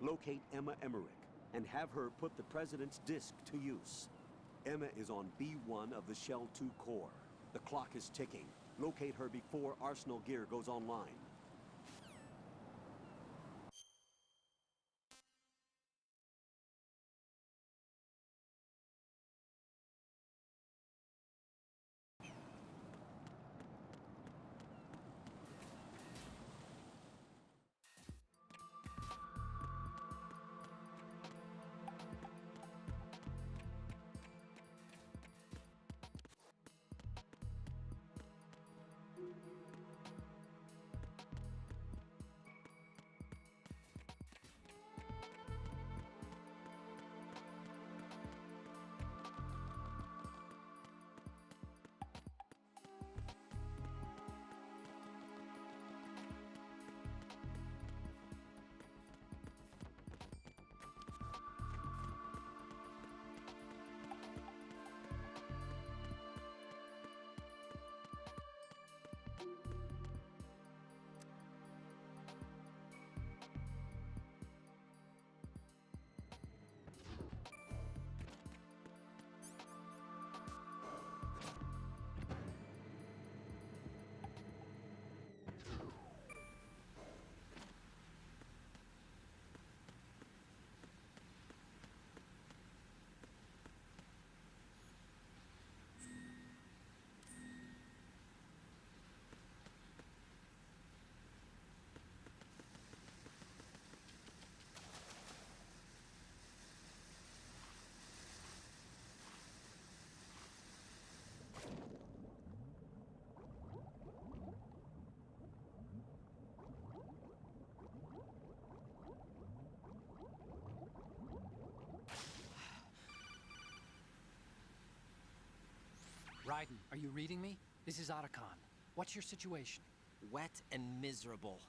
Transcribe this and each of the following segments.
Locate Emma Emmerich and have her put the President's disc to use. Emma is on B1 of the Shell 2 core. The clock is ticking. Locate her before Arsenal gear goes online. Raiden, are you reading me? This is Otacon. What's your situation? Wet and miserable.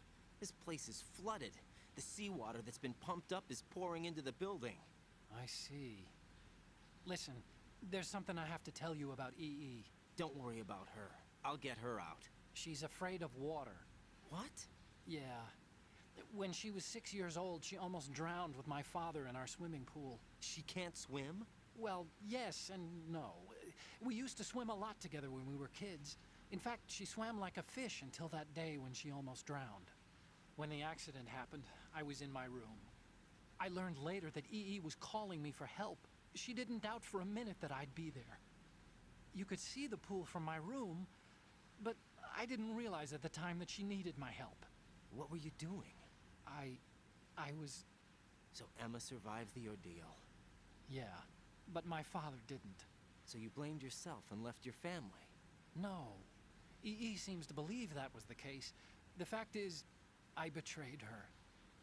This place is flooded. The seawater that's been pumped up is pouring into the building. I see. Listen, there's something I have to tell you about EE. Don't worry about her. I'll get her out. She's afraid of water. What? Yeah. When she was 6 years old, she almost drowned with my father in our swimming pool. She can't swim? Well, yes and no. We used to swim a lot together when we were kids. In fact, she swam like a fish until that day when she almost drowned. When the accident happened, I was in my room. I learned later that EE was calling me for help. She didn't doubt for a minute that I'd be there. You could see the pool from my room, but I didn't realize at the time that she needed my help. What were you doing? I was... So Emma survived the ordeal. Yeah, but my father didn't. So you blamed yourself and left your family? No. EE seems to believe that was the case. The fact is, I betrayed her.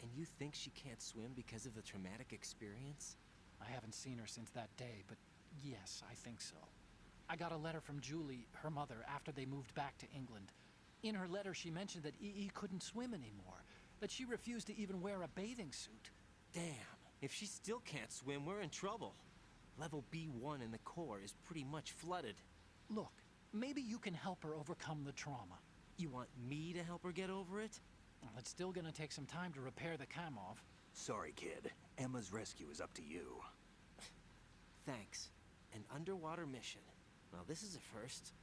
And you think she can't swim because of the traumatic experience? I haven't seen her since that day, but yes, I think so. I got a letter from Julie, her mother, after they moved back to England. In her letter, she mentioned that EE couldn't swim anymore, that she refused to even wear a bathing suit. Damn, if she still can't swim, we're in trouble. Level B1 in the core is pretty much flooded. Look, maybe you can help her overcome the trauma. You want me to help her get over it? Well, it's still gonna take some time to repair the Kamov. Sorry, kid. Emma's rescue is up to you. Thanks. An underwater mission. Well, this is a first.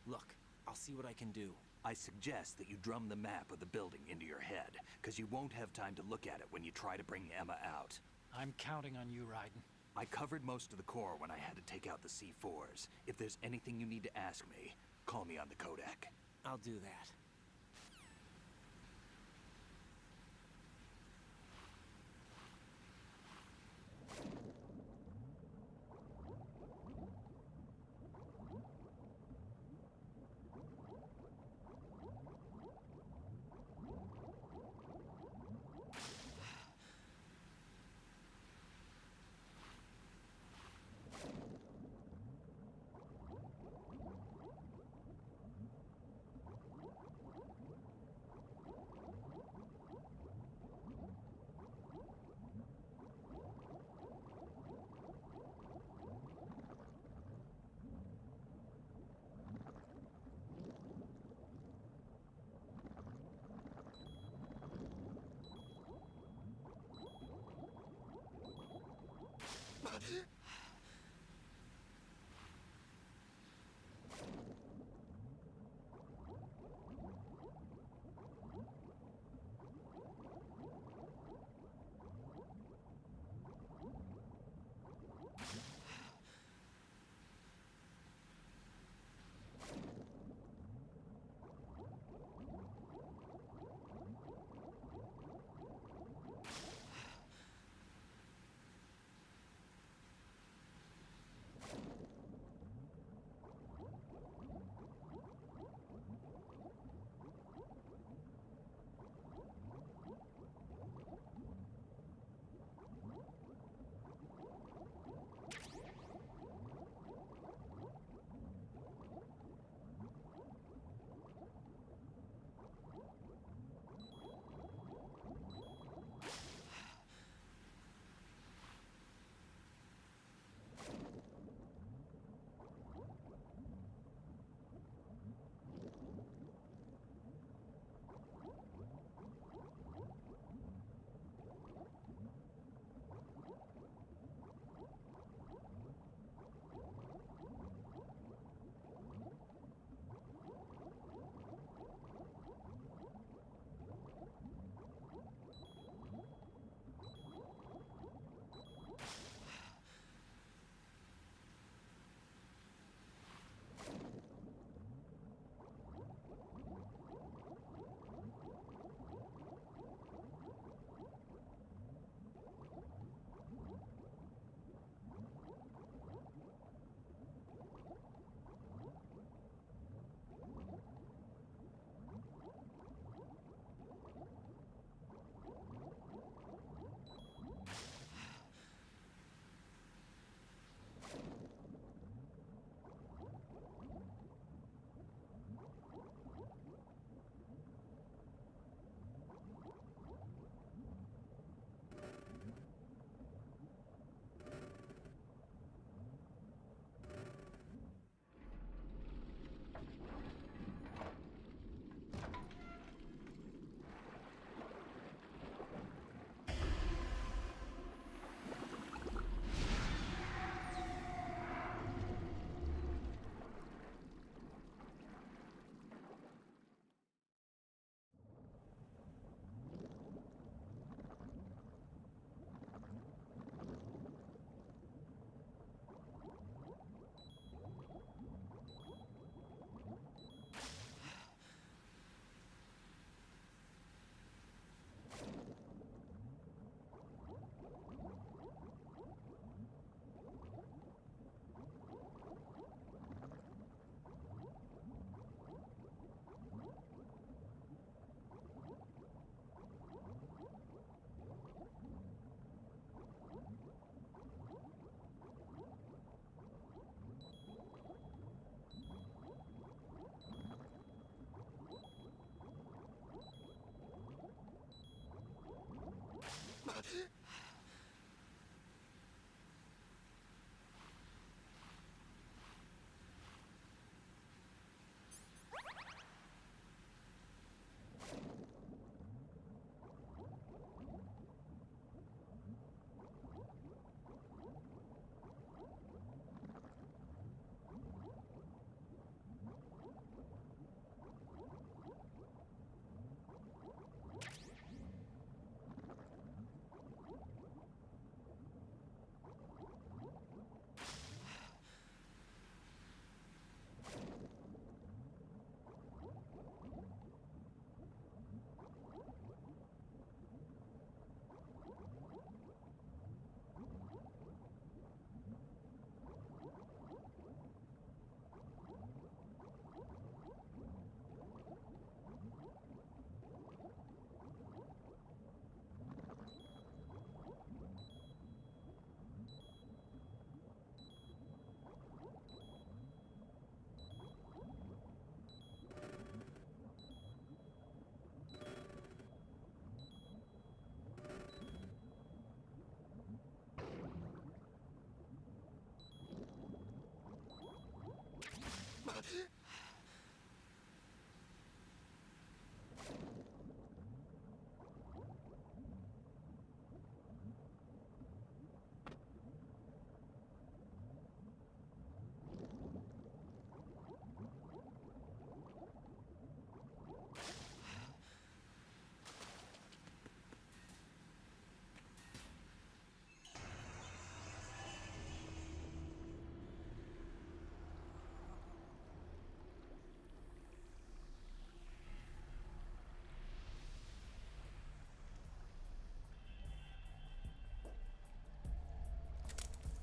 Look, I'll see what I can do. I suggest that you drum the map of the building into your head, because you won't have time to look at it when you try to bring Emma out. I'm counting on you, Raiden. I covered most of the core when I had to take out the C4s. If there's anything you need to ask me, call me on the Kodak. I'll do that.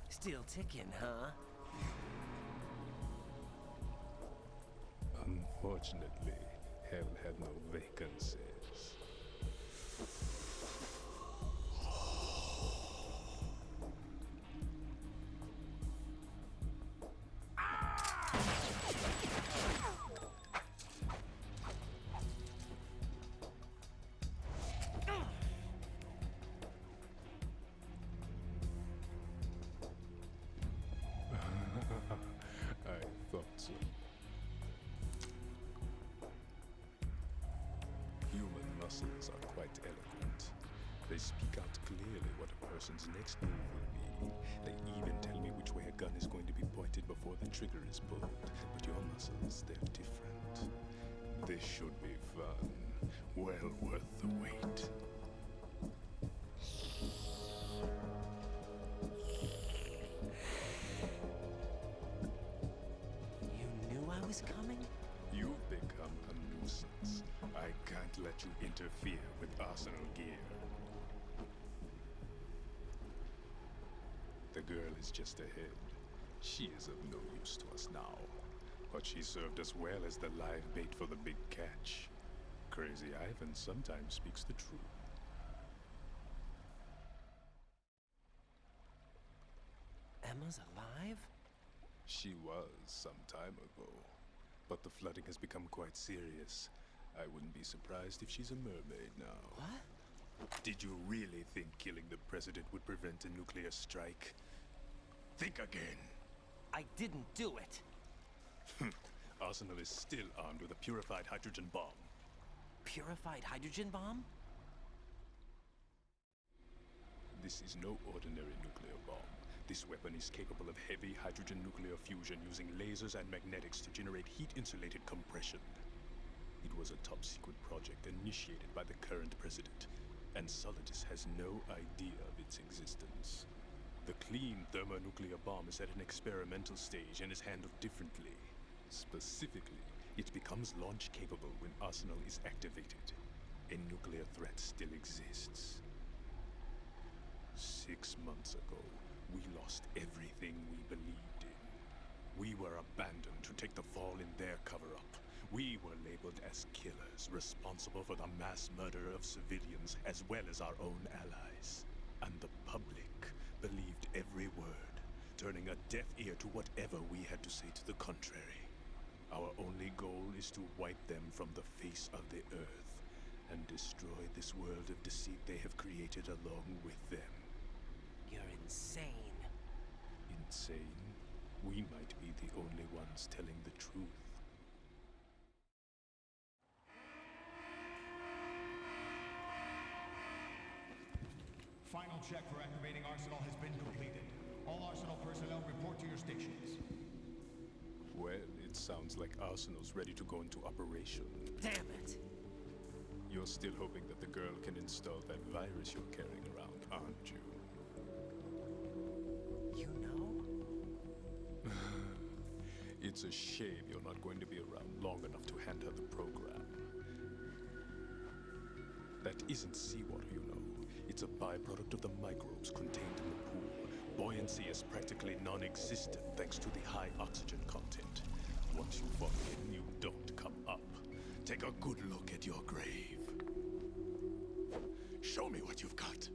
Still ticking, huh? Unfortunately, hell had no vacancies. I thought so. Human muscles are quite eloquent. They speak out clearly what a person's next move will be. They even tell me which way a gun is going to be pointed before the trigger is pulled. But your muscles, they're different. This should be fun. Well worth the wait. You knew I was coming? You've become a nuisance. I can't let you interfere with arsenal gear. The girl is just ahead. She is of no use to us now. But she served us well as the live bait for the big catch. Crazy Ivan sometimes speaks the truth. Emma's alive? She was some time ago. But the flooding has become quite serious. I wouldn't be surprised if she's a mermaid now. What? Did you really think killing the president would prevent a nuclear strike? Think again. I didn't do it. Arsenal is still armed with a purified hydrogen bomb. Purified hydrogen bomb? This is no ordinary nuclear bomb. This weapon is capable of heavy hydrogen nuclear fusion using lasers and magnetics to generate heat-insulated compression. It was a top-secret project initiated by the current president, and Solidus has no idea of its existence. The clean thermonuclear bomb is at an experimental stage and is handled differently. Specifically, it becomes launch-capable when Arsenal is activated. A nuclear threat still exists. 6 months ago, we lost everything we believed in. We were abandoned to take the fall in their cover-up. We were labeled as killers, responsible for the mass murder of civilians as well as our own allies. And the public believed every word, turning a deaf ear to whatever we had to say to the contrary. Our only goal is to wipe them from the face of the earth. and destroy this world of deceit they have created along with them. You're insane. Insane? We might be the only ones telling the truth. Final check for activating Arsenal has been completed. All Arsenal personnel report to your stations. Well, it sounds like Arsenal's ready to go into operation. Damn it! You're still hoping that the girl can install that virus you're carrying around, aren't you? You know? It's a shame you're not going to be around long enough to hand her the program. That isn't seawater, you know. It's a byproduct of the microbes contained in the pool. Buoyancy is practically non-existent thanks to the high oxygen content. Once you fall in, you don't come up. Take a good look at your grave. Show me what you've got.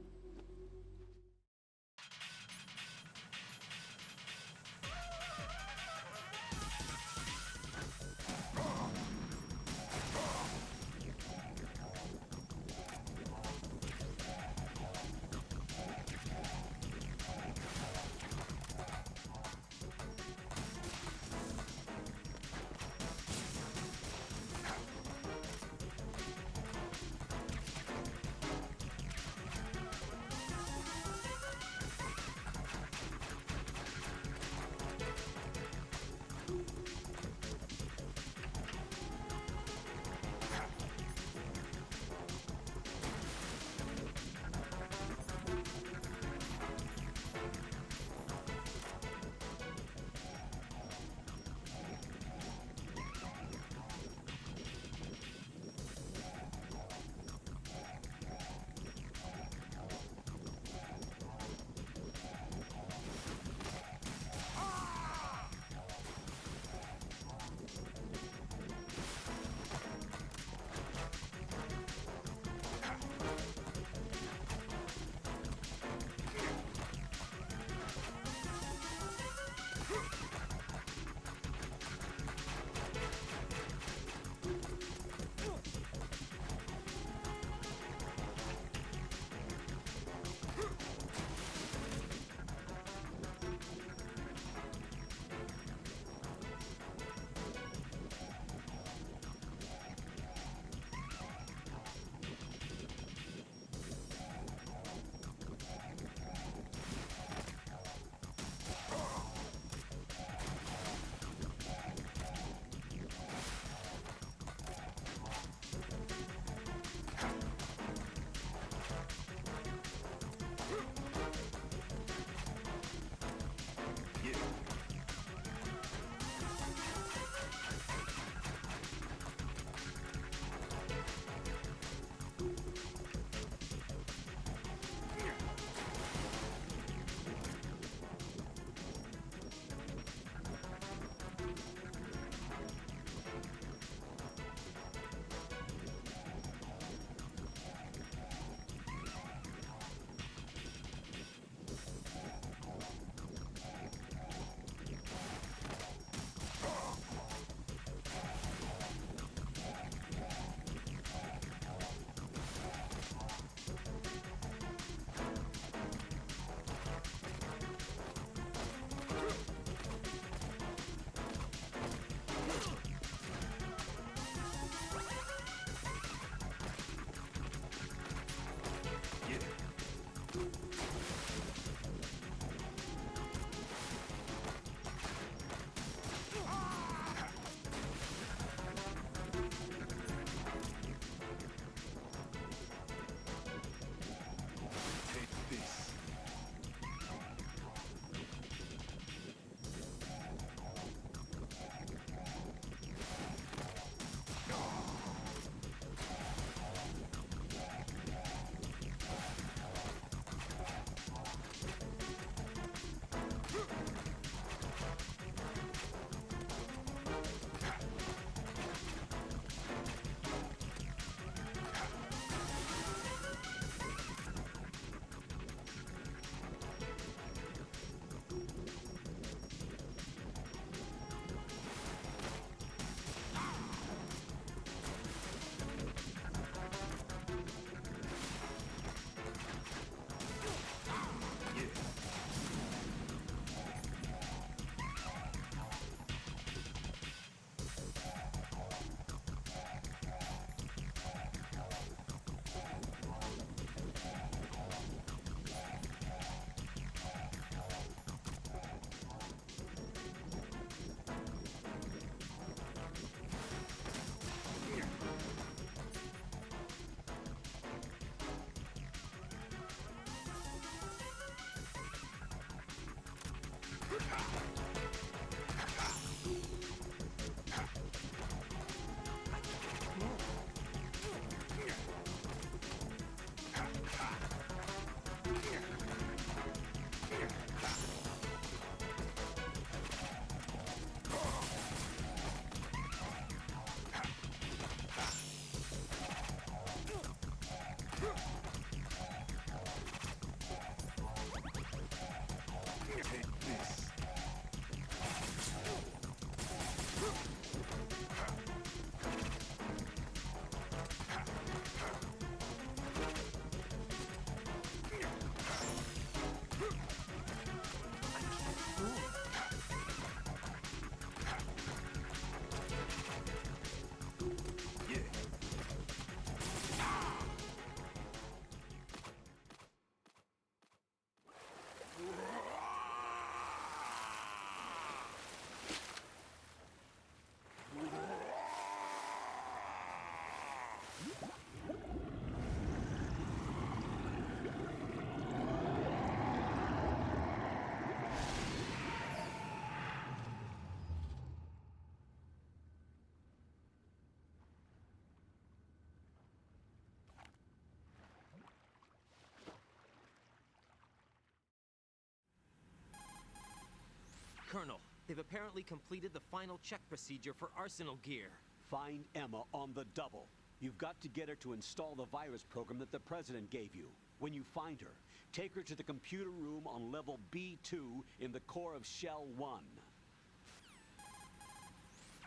They've apparently completed the final check procedure for arsenal gear. Find Emma on the double. You've got to get her to install the virus program that the President gave you. When you find her, take her to the computer room on level B2 in the core of Shell 1.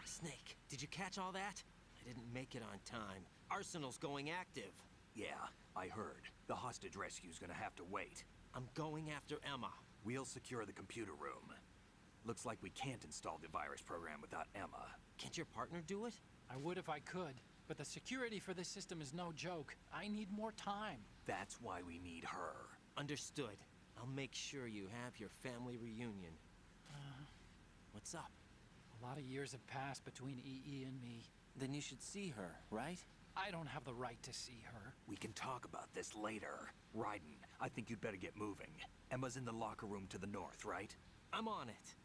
Snake, did you catch all that? I didn't make it on time. Arsenal's going active. Yeah, I heard. The hostage rescue's gonna have to wait. I'm going after Emma. We'll secure the computer room. Looks like we can't install the virus program without Emma. Can't your partner do it? I would if I could, but the security for this system is no joke. I need more time. That's why we need her. Understood. I'll make sure you have your family reunion. What's up? A lot of years have passed between EE and me. Then you should see her, right? I don't have the right to see her. We can talk about this later. Raiden, I think you'd better get moving. Emma's in the locker room to the north, right? I'm on it.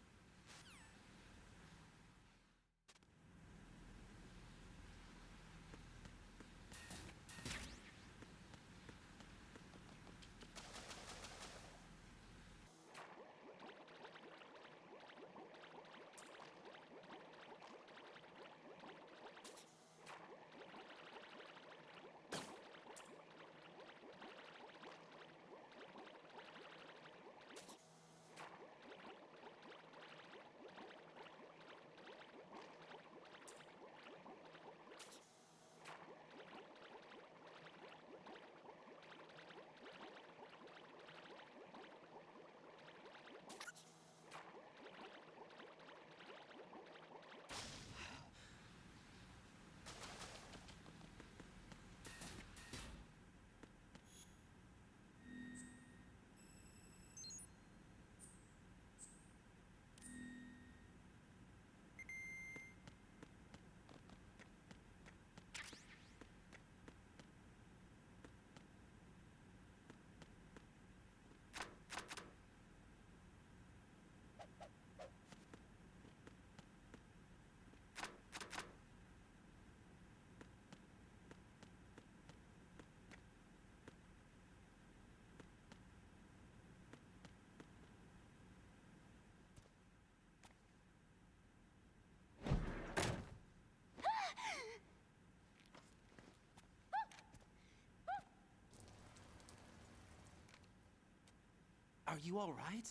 Are you all right?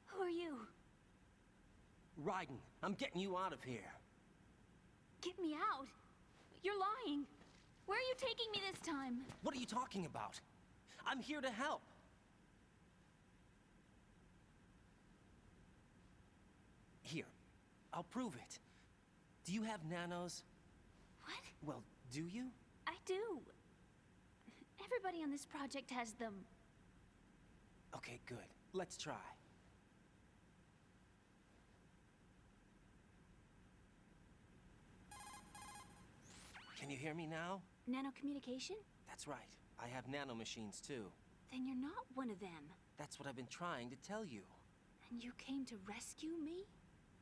Who are you? Raiden, I'm getting you out of here. Get me out. You're lying. Where are you taking me this time? What are you talking about? I'm here to help. Here, I'll prove it. Do you have nanos? What? Well, do you? I do. Everybody on this project has them. Okay, good. Let's try. Can you hear me now? Nanocommunication? That's right. I have nanomachines too. Then you're not one of them. That's what I've been trying to tell you. And you came to rescue me?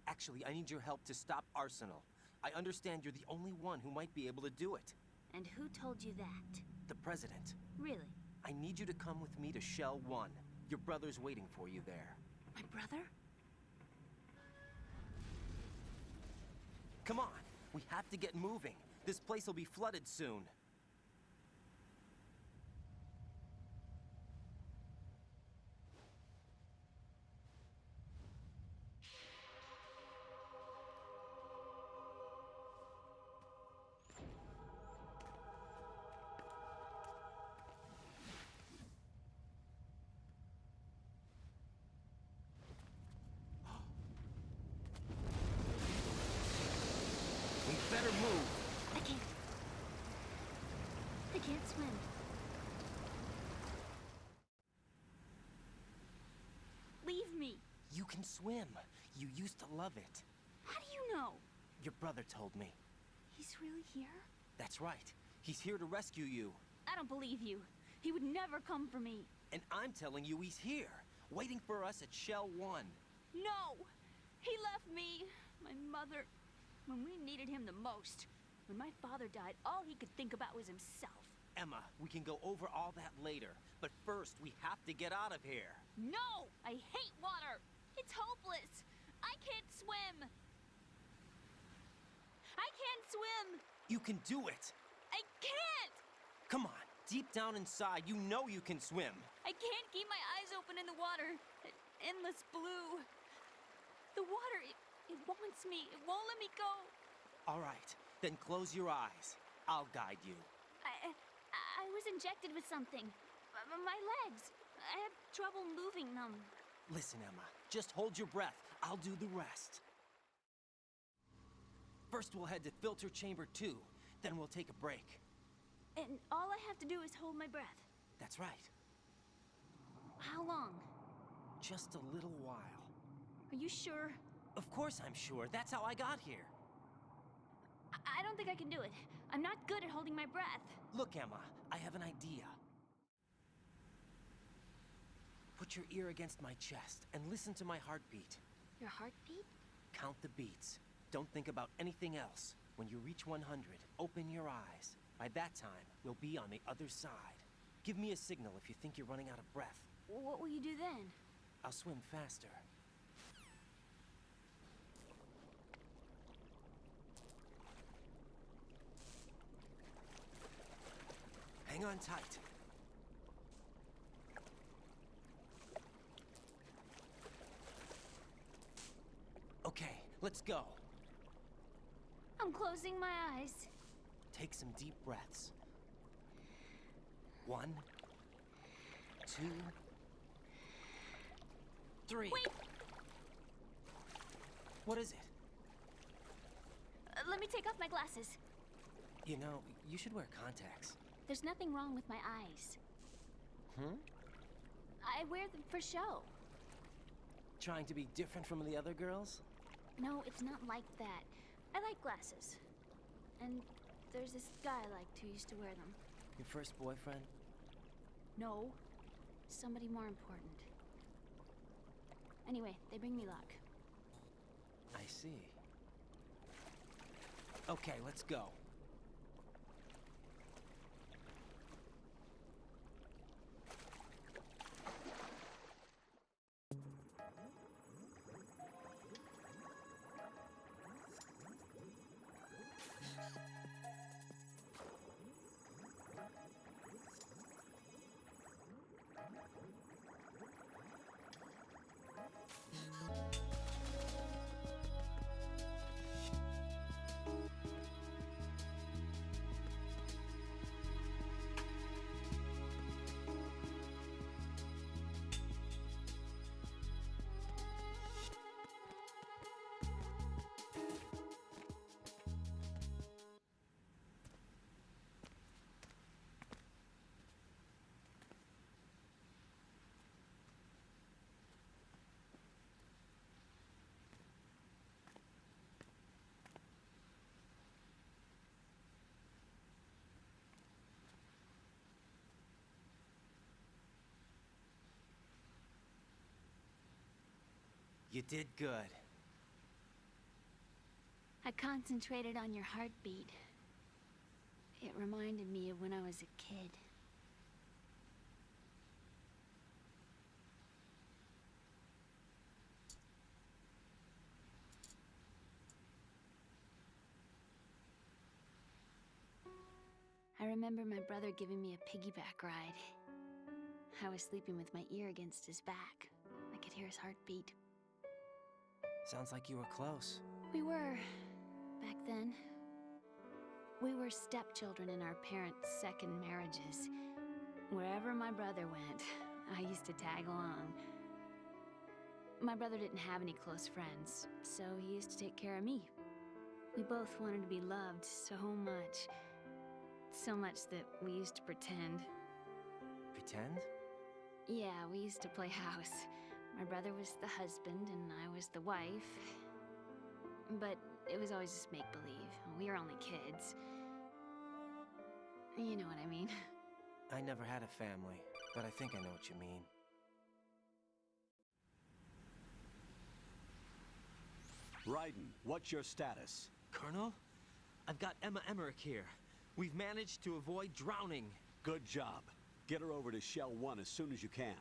Actually, I need your help to stop Arsenal. I understand you're the only one who might be able to do it. And who told you that? The President. Really? I need you to come with me to Shell 1. Your brother's waiting for you there. My brother? Come on! We have to get moving. This place will be flooded soon. We better move. I can't. I can't swim. Leave me. You can swim. You used to love it. How do you know? Your brother told me. He's really here? That's right. He's here to rescue you. I don't believe you. He would never come for me. And I'm telling you he's here, waiting for us at Shell 1. No! He left me, my mother, when we needed him the most. When my father died, all he could think about was himself. Emma, we can go over all that later. But first, we have to get out of here. No! I hate water! It's hopeless! I can't swim! I can't swim! You can do it! I can't! Come on, deep down inside, you know you can swim. I can't keep my eyes open in the water. Endless blue. The water, it wants me. It won't let me go. All right, then close your eyes. I'll guide you. I was injected with something. My legs. I have trouble moving them. Listen, Emma, just hold your breath. I'll do the rest. First, we'll head to filter chamber 2. Then we'll take a break. And all I have to do is hold my breath. That's right. How long? Just a little while. Are you sure? Of course I'm sure. That's how I got here. I don't think I can do it. I'm not good at holding my breath. Look, Emma, I have an idea. Put your ear against my chest and listen to my heartbeat. Your heartbeat? Count the beats. Don't think about anything else. When you reach 100, open your eyes. By that time, we'll be on the other side. Give me a signal if you think you're running out of breath. What will you do then? I'll swim faster. Hang on tight. Okay, let's go. I'm closing my eyes. Take some deep breaths. 1, 2, 3. Wait! What is it? Let me take off my glasses. You know, you should wear contacts. There's nothing wrong with my eyes. Hmm? I wear them for show. Trying to be different from the other girls? No, it's not like that. I like glasses. And there's this guy I liked who used to wear them. Your first boyfriend? No, somebody more important. Anyway, they bring me luck. I see. Okay, let's go. You did good. I concentrated on your heartbeat. It reminded me of when I was a kid. I remember my brother giving me a piggyback ride. I was sleeping with my ear against his back. I could hear his heartbeat. Sounds like you were close. We were, back then. We were stepchildren in our parents' second marriages. Wherever my brother went, I used to tag along. My brother didn't have any close friends, so he used to take care of me. We both wanted to be loved so much. So much that we used to pretend. Pretend? Yeah, we used to play house. My brother was the husband and I was the wife. But it was always just make-believe. We were only kids. You know what I mean. I never had a family, but I think I know what you mean. Raiden, what's your status? Colonel? I've got Emma Emmerich here. We've managed to avoid drowning. Good job. Get her over to Shell 1 as soon as you can.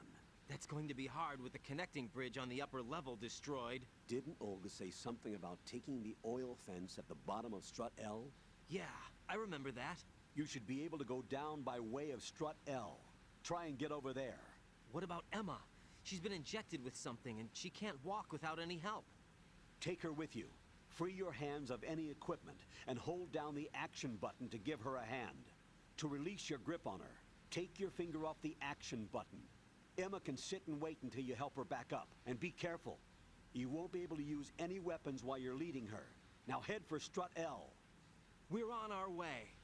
That's going to be hard with the connecting bridge on the upper level destroyed. Didn't Olga say something about taking the oil fence at the bottom of Strut L? Yeah, I remember that. You should be able to go down by way of Strut L. Try and get over there. What about Emma? She's been injected with something and she can't walk without any help. Take her with you. Free your hands of any equipment and hold down the action button to give her a hand. To release your grip on her, take your finger off the action button. Emma can sit and wait until you help her back up. And be careful. You won't be able to use any weapons while you're leading her. Now head for Strut L. We're on our way.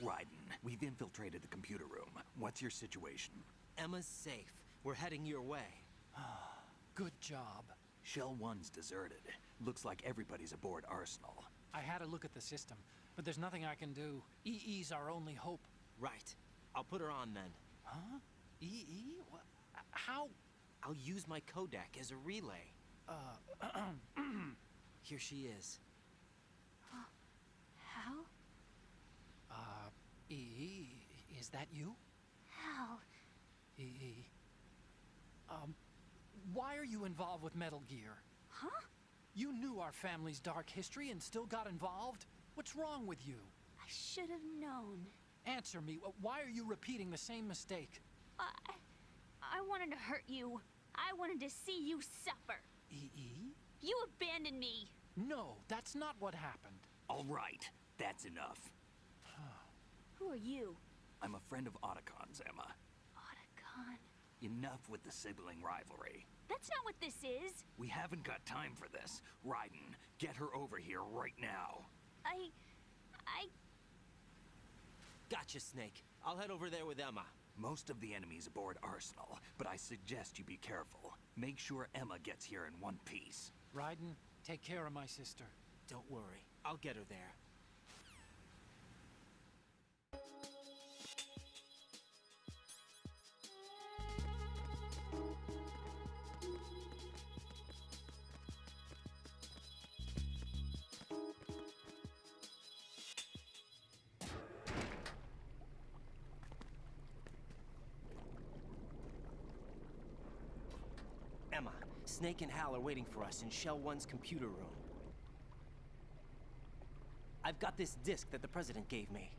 Raiden, we've infiltrated the computer room. What's your situation? Emma's safe. We're heading your way. Good job. Shell 1's deserted. Looks like everybody's aboard Arsenal. I had a look at the system, but there's nothing I can do. EE's our only hope. Right. I'll put her on then. Huh? EE? What? How? I'll use my Kodak as a relay. Here she is. Hal? EE, is that you? Hal? EE. Why are you involved with Metal Gear? Huh? You knew our family's dark history and still got involved? What's wrong with you? I should have known. Answer me. Why are you repeating the same mistake? I wanted to hurt you. I wanted to see you suffer. EE? You abandoned me. No, that's not what happened. All right, that's enough. Who are you? I'm a friend of Otacon's, Emma. Otacon. Enough with the sibling rivalry. That's not what this is. We haven't got time for this. Raiden, get her over here right now. I... Gotcha, Snake. I'll head over there with Emma. Most of the enemies aboard Arsenal, but I suggest you be careful. Make sure Emma gets here in one piece. Raiden, take care of my sister. Don't worry. I'll get her there. Emma, Snake and Hal are waiting for us in Shell 1's computer room. I've got this disk that the President gave me.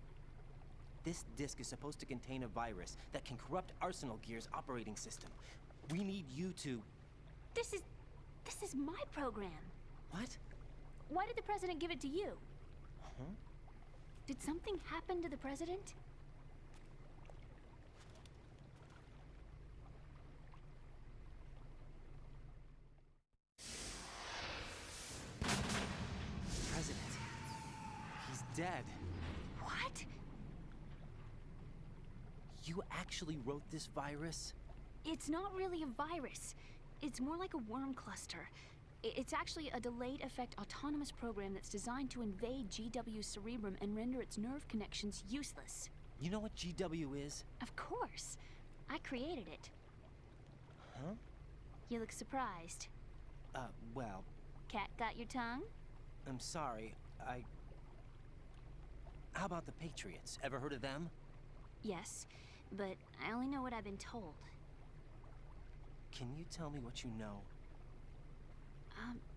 This disk is supposed to contain a virus that can corrupt Arsenal Gear's operating system. We need you to... This is my program. What? Why did the President give it to you? Huh? Did something happen to the President? President. He's dead. What? You actually wrote this virus? It's not really a virus. It's more like a worm cluster. It's actually a delayed effect autonomous program that's designed to invade GW's cerebrum and render its nerve connections useless. You know what GW is? Of course. I created it. Huh? You look surprised. Well, Cat got your tongue? I'm sorry. How about the Patriots? Ever heard of them? Yes, but I only know what I've been told. Can you tell me what you know?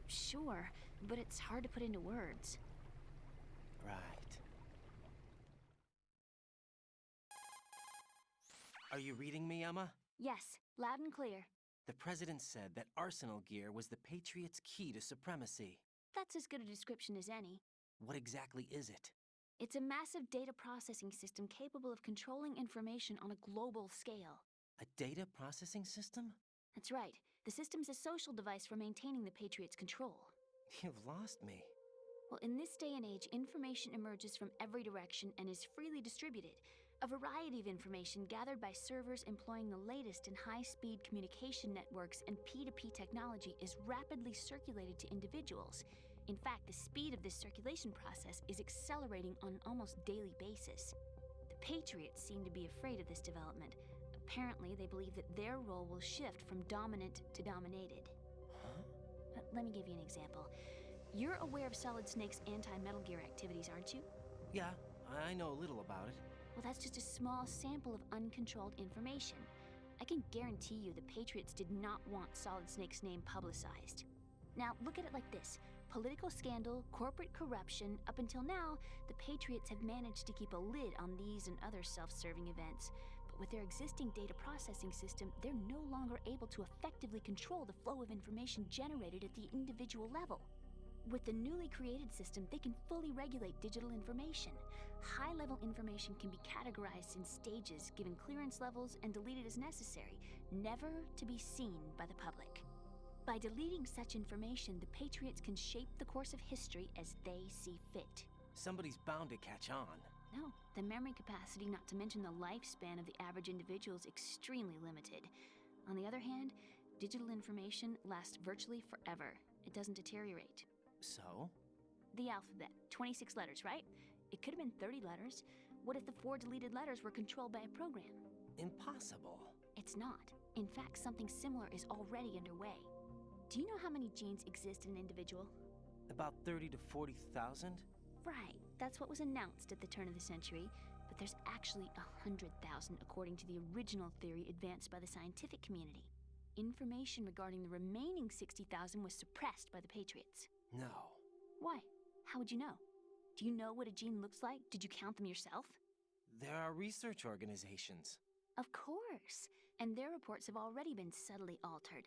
Sure, but it's hard to put into words. Right. Are you reading me, Emma? Yes, loud and clear. The President said that Arsenal Gear was the Patriots' key to supremacy. That's as good a description as any. What exactly is it? It's a massive data processing system capable of controlling information on a global scale. A data processing system? That's right. The system's a social device for maintaining the Patriots' control. You've lost me. Well, in this day and age, information emerges from every direction and is freely distributed. A variety of information gathered by servers employing the latest in high-speed communication networks and P2P technology is rapidly circulated to individuals. In fact, the speed of this circulation process is accelerating on an almost daily basis. The Patriots seem to be afraid of this development. Apparently, they believe that their role will shift from dominant to dominated. Huh? Let me give you an example. You're aware of Solid Snake's anti-Metal Gear activities, aren't you? Yeah, I know a little about it. Well, that's just a small sample of uncontrolled information. I can guarantee you the Patriots did not want Solid Snake's name publicized. Now, look at it like this. Political scandal, corporate corruption, up until now, the Patriots have managed to keep a lid on these and other self-serving events. But with their existing data processing system, they're no longer able to effectively control the flow of information generated at the individual level. With the newly created system, they can fully regulate digital information. High-level information can be categorized in stages, given clearance levels, and deleted as necessary, never to be seen by the public. By deleting such information, the Patriots can shape the course of history as they see fit. Somebody's bound to catch on. No, the memory capacity, not to mention the lifespan of the average individual, is extremely limited. On the other hand, digital information lasts virtually forever. It doesn't deteriorate. So? The alphabet, 26 letters, right? It could have been 30 letters. What if the 4 deleted letters were controlled by a program? Impossible. It's not. In fact, something similar is already underway. Do you know how many genes exist in an individual? About 30 to 40,000? Right, that's what was announced at the turn of the century, but there's actually 100,000 according to the original theory advanced by the scientific community. Information regarding the remaining 60,000 was suppressed by the Patriots. No. Why? How would you know? Do you know what a gene looks like? Did you count them yourself? There are research organizations. Of course, and their reports have already been subtly altered.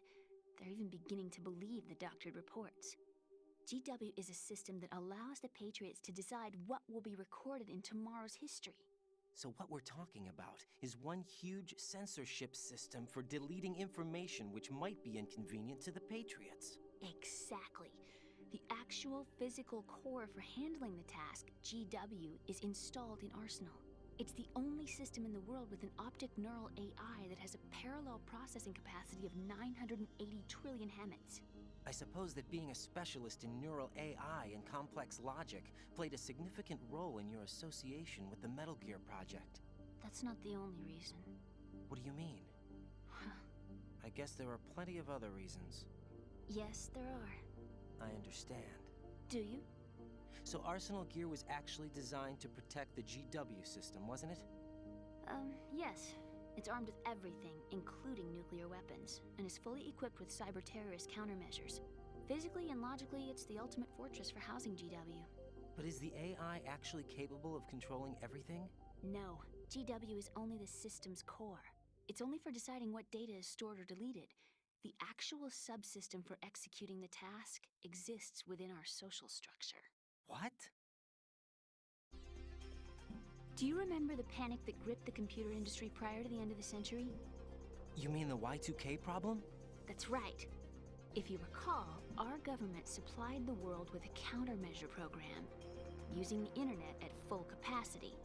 They're even beginning to believe the doctored reports. GW is a system that allows the Patriots to decide what will be recorded in tomorrow's history. So what we're talking about is one huge censorship system for deleting information which might be inconvenient to the Patriots. Exactly. The actual physical core for handling the task, GW, is installed in Arsenal. It's the only system in the world with an optic neural AI that has a parallel processing capacity of 980 trillion Hammets. I suppose that being a specialist in neural AI and complex logic played a significant role in your association with the Metal Gear project. That's not the only reason. What do you mean? I guess there are plenty of other reasons. Yes, there are. I understand. Do you? So Arsenal Gear was actually designed to protect the GW system, wasn't it? Yes. It's armed with everything, including nuclear weapons, and is fully equipped with cyber-terrorist countermeasures. Physically and logically, it's the ultimate fortress for housing GW. But is the AI actually capable of controlling everything? No, GW is only the system's core. It's only for deciding what data is stored or deleted. The actual subsystem for executing the task exists within our social structure. What? Do you remember the panic that gripped the computer industry prior to the end of the century? You mean the Y2K problem? That's right. If you recall, our government supplied the world with a countermeasure program, using the internet at full capacity.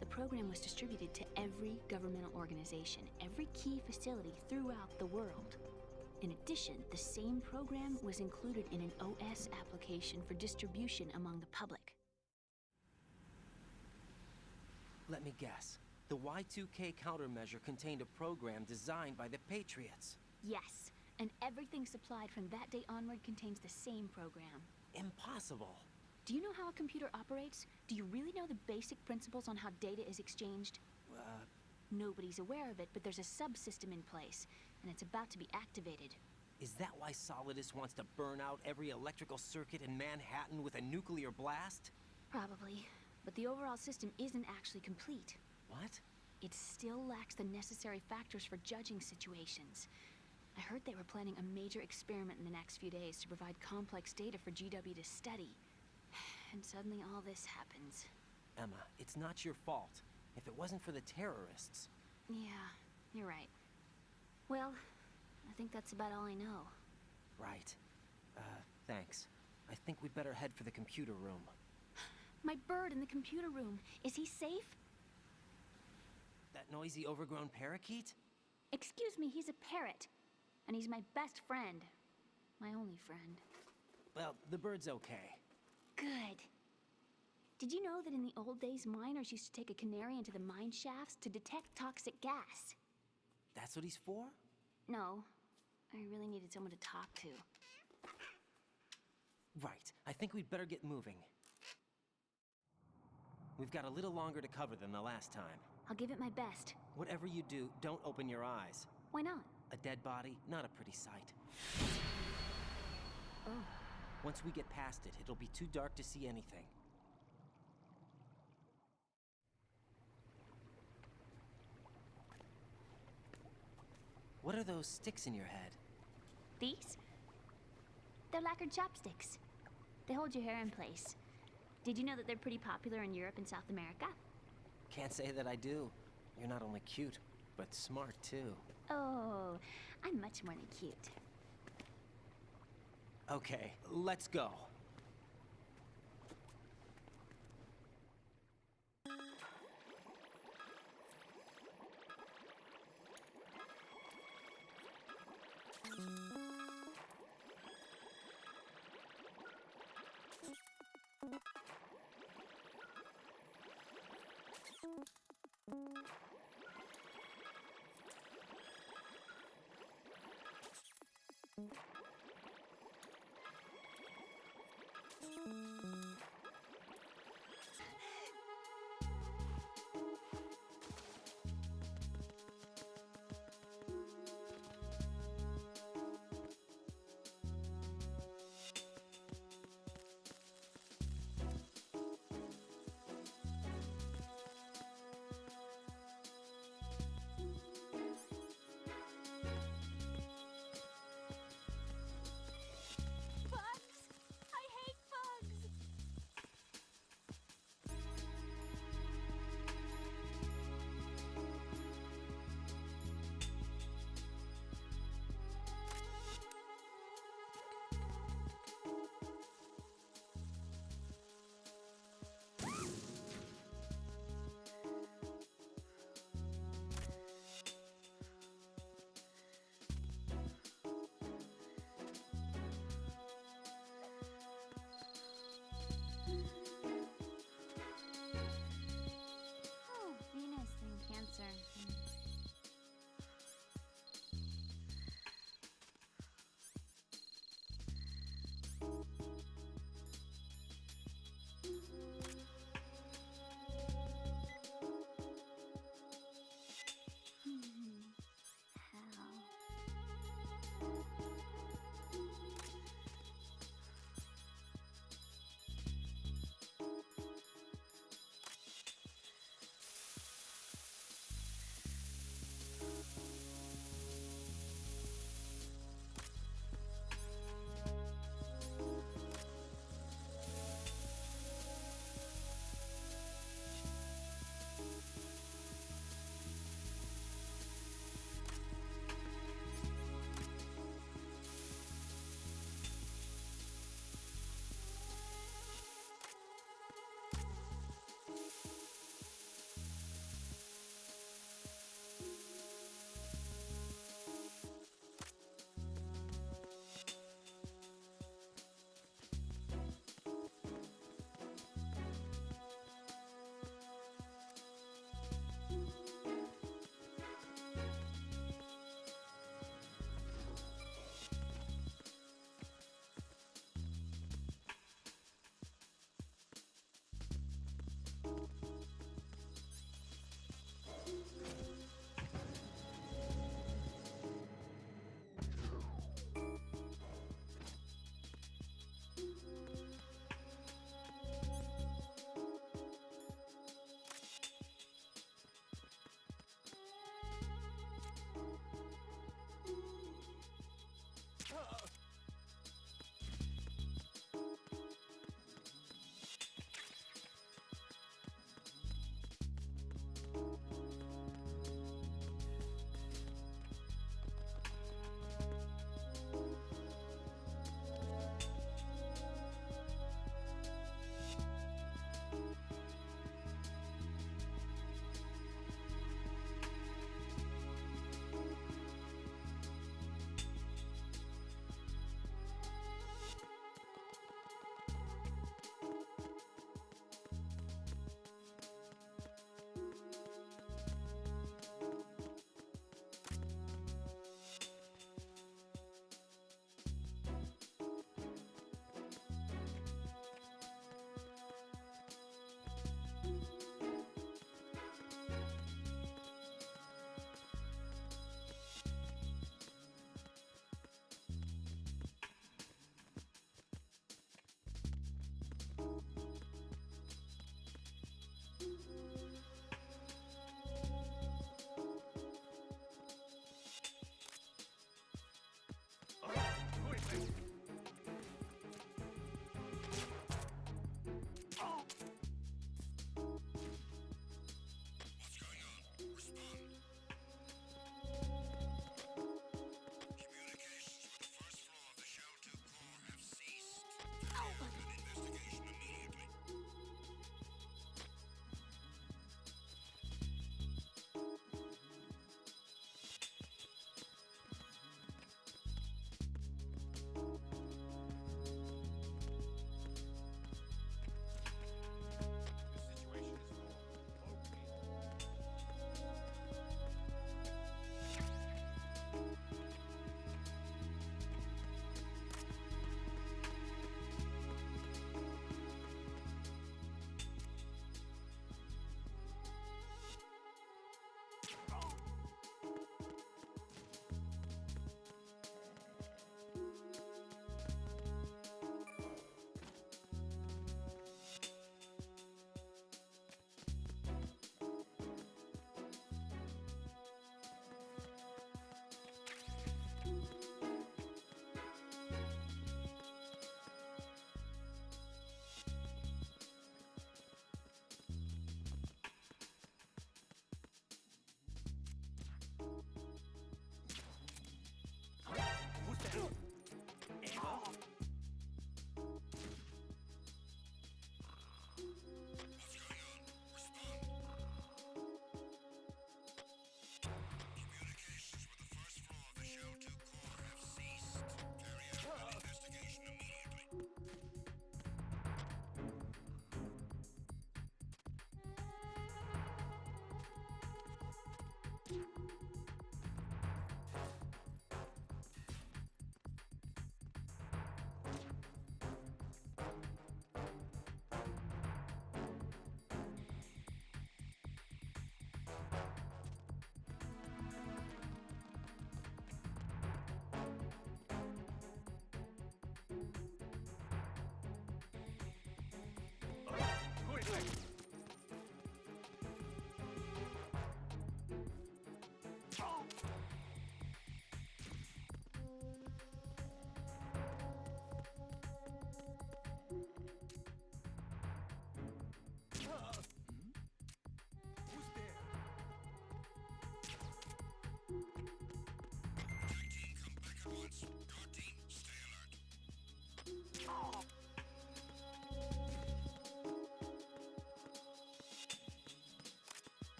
The program was distributed to every governmental organization, every key facility throughout the world. In addition, the same program was included in an OS application for distribution among the public. Let me guess. The Y2K countermeasure contained a program designed by the Patriots. Yes, and everything supplied from that day onward contains the same program. Impossible. Do you know how a computer operates? Do you really know the basic principles on how data is exchanged? Nobody's aware of it, but there's a subsystem in place, and it's about to be activated. Is that why Solidus wants to burn out every electrical circuit in Manhattan with a nuclear blast? Probably, but the overall system isn't actually complete. What? It still lacks the necessary factors for judging situations. I heard they were planning a major experiment in the next few days to provide complex data for GW to study. And suddenly all this happens. Emma, it's not your fault. If it wasn't for the terrorists... Yeah, you're right. Well, I think that's about all I know. Right. Thanks. I think we'd better head for the computer room. My bird in the computer room. Is he safe? That noisy, overgrown parakeet? Excuse me, he's a parrot. And he's my best friend. My only friend. Well, the bird's okay. Good. Did you know that in the old days, miners used to take a canary into the mine shafts to detect toxic gas? That's what he's for? No. I really needed someone to talk to. Right. I think we'd better get moving. We've got a little longer to cover than the last time. I'll give it my best. Whatever you do, don't open your eyes. Why not? A dead body, not a pretty sight. Oh. Once we get past it, it'll be too dark to see anything. What are those sticks in your head? These? They're lacquered chopsticks. They hold your hair in place. Did you know that they're pretty popular in Europe and South America? Can't say that I do. You're not only cute, but smart too. Oh, I'm much more than cute. Okay, let's go. Bugs! I hate bugs!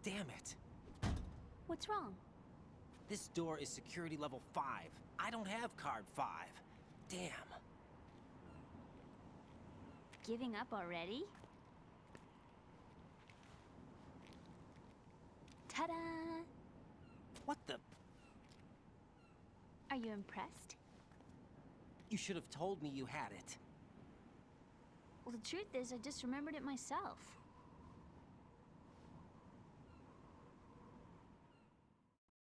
Damn it. What's wrong? This door is security level 5. I don't have card 5. Damn. Giving up already? Ta-da! What the? Are you impressed? You should have told me you had it. Well, the truth is, I just remembered it myself.